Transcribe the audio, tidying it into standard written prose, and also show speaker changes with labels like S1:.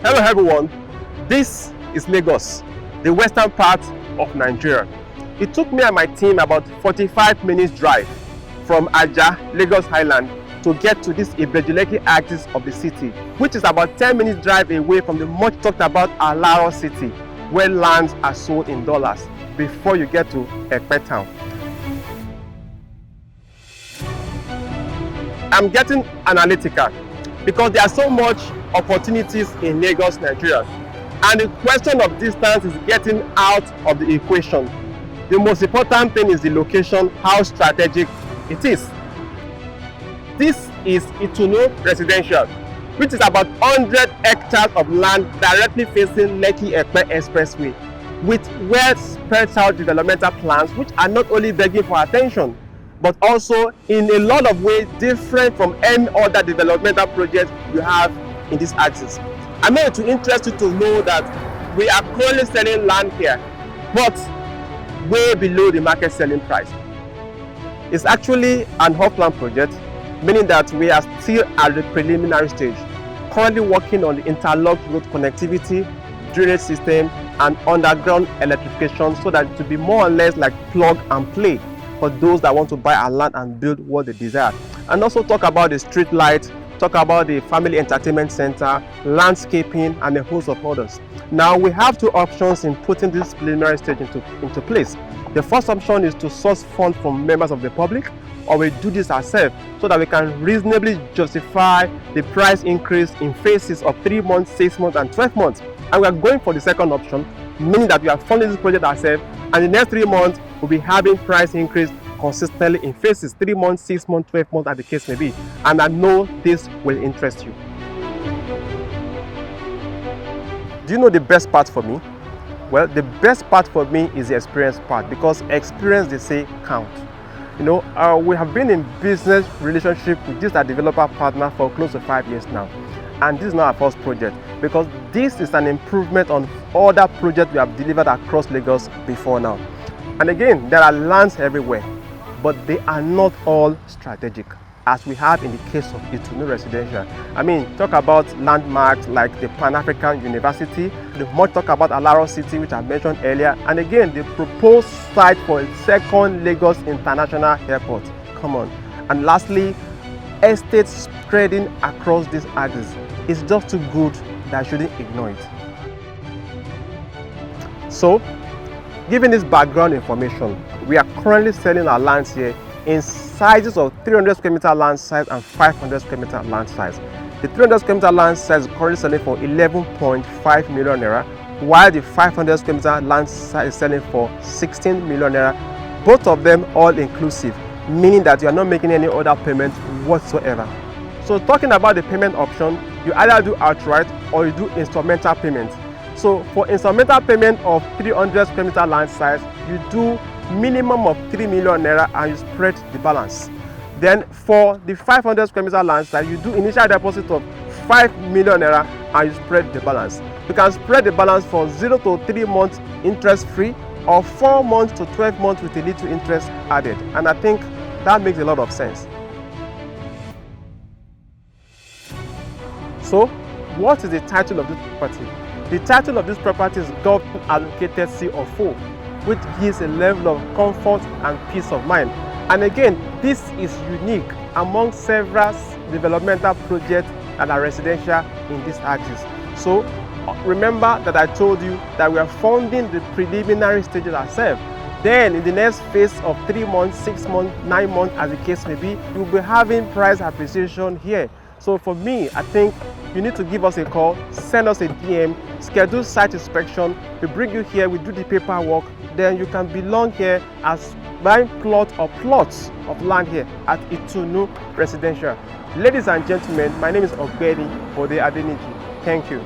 S1: Hello everyone, this is Lagos, the western part of Nigeria. It took me and my team about 45 minutes drive from Aja, Lagos Highland to get to this Lekki axis of the city, which is about 10 minutes drive away from the much talked about Alaro City, where lands are sold in dollars before you get to Epe town. I'm getting analytical because there are so much opportunities in Lagos, Nigeria, and the question of distance is getting out of the equation. The most important thing is the location, how strategic it is. This is Itunu residential, which is about 100 hectares of land directly facing Lekki-Epe Expressway, with well spread out developmental plans which are not only begging for attention, but also in a lot of ways different from any other developmental project you have in this axis. I mean, to interest you to know that we are currently selling land here, but way below the market selling price. It's actually an off-plan project, meaning that we are still at the preliminary stage, currently working on the interlocked road connectivity, drainage system, and underground electrification, so that it will be more or less like plug and play for those that want to buy our land and build what they desire. And also talk about the street lights, talk about the family entertainment center, landscaping, and a host of others. Now we have two options in putting this preliminary stage into place. The first option is to source funds from members of the public, or we do this ourselves so that we can reasonably justify the price increase in phases of 3 months, 6 months, and 12 months. And we are going for the second option, meaning that we are funding this project ourselves, and in the next 3 months we'll be having price increase consistently in phases, 3 months, 6 months, 12 months, as the case may be. And I know this will interest you. Do you know the best part for me? Well, the best part for me is the experience part, because experience, they say, count. You know, we have been in business relationship with this developer partner for close to 5 years now, and this is not our first project, because this is an improvement on other projects we have delivered across Lagos before now. And again, there are lands everywhere, but they are not all strategic, as we have in the case of Itunu residential. I mean, talk about landmarks like the Pan-African University, the much talk about Alaro City, which I mentioned earlier, and again, the proposed site for a second Lagos International Airport. Come on. And lastly, estates spreading across this axis is just too good that I shouldn't ignore it. So, given this background information, we are currently selling our lands here in sizes of 300 square meter land size and 500 square meter land size. The 300 square meter land size is currently selling for 11.5 million naira, while the 500 square meter land size is selling for 16 million naira. Both of them all inclusive, meaning that you are not making any other payment whatsoever. So talking about the payment option, you either do outright or you do instrumental payment. So for instrumental payment of 300 square meter land size, you do minimum of 3 million naira and you spread the balance. Then for the 500 square meter land size, you do initial deposit of 5 million naira and you spread the balance. You can spread the balance for 0 to 3 months interest free, or 4 months to 12 months with a little interest added. And I think that makes a lot of sense. So what is the title of this property? The title of this property is Government Allocated C of O, which gives a level of comfort and peace of mind. And again, this is unique among several developmental projects that are residential in this axis. So remember that I told you that we are funding the preliminary stages ourselves. Then in the next phase of 3 months, 6 months, 9 months, as the case may be, you'll be having price appreciation here. So for me, I think you need to give us a call, send us a DM, schedule site inspection, we bring you here, we do the paperwork, then you can belong here as buying plot or plots of land here at Itunu Residential. Ladies and gentlemen, my name is Ogbeni Bode Adeniji. Thank you.